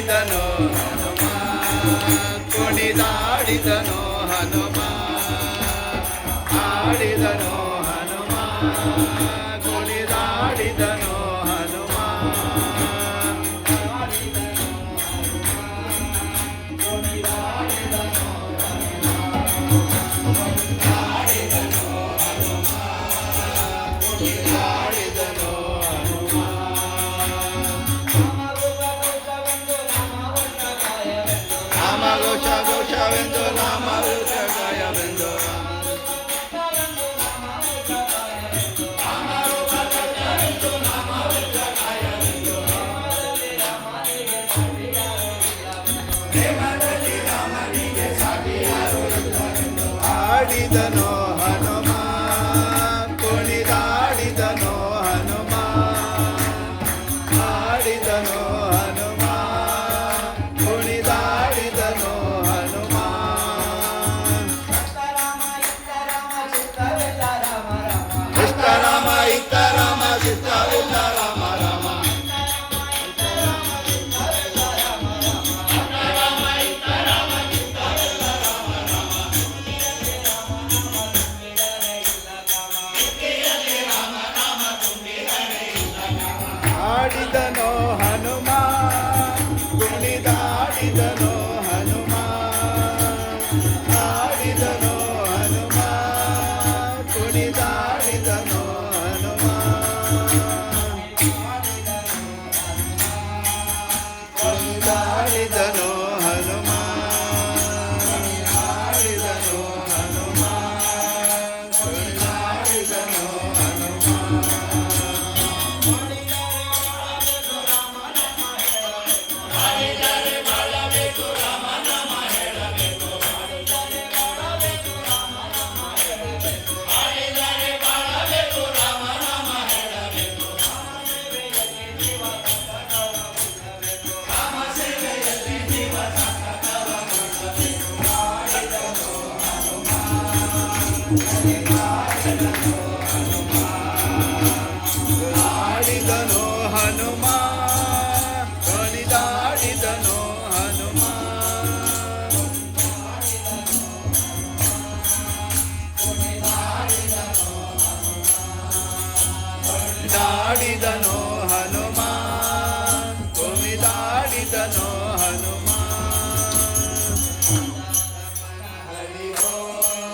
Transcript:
ಆಡಿದನೋ ಹನುಮ ಕುಣಿದಾಡಿದನೋ ಹನುಮ ಆಡಿದನೋ ಹನುಮ ಕುಣಿದಾಡಿದನೋ ಹನುಮ ಘೋಷವೆಂದು ನಾಮ ಗಾಯವೆಂದು ಆಡಿದನೋ ಹನುಮ ಕುಣಿದಾಡಿದನೋ ಹನುಮ ಆಡಿದನೋ ಹನುಮ ಕುಣಿದಾಡಿದನೋ ಹನುಮ ಇಷ್ಟ ರಾಮ ಇತ್ತ ರಾಮ ಚಿತ್ತವಿಲ್ಲ ರಾಮ ರಾಮ ಆಡಿದನೋ ಹನುಮ ಕುಣಿದಾಡಿದನೋ ಹನುಮ ಆಡಿದನೋ ಹನುಮ ಕುಣಿದಾಡಿದನೋ ಹನುಮ ಕುಣಿದಾಡಿದನೋ ಹನುಮ ಆಡಿದನೋ ಹನುಮ ಕುಣಿದಾಡಿದನೋ ಹನುಮ ಆಡಿದನೋ ಹನುಮ ಕುಣಿದಾಡಿದನೋ ಹನುಮ ಕುಣಿದಾಡಿದನೋ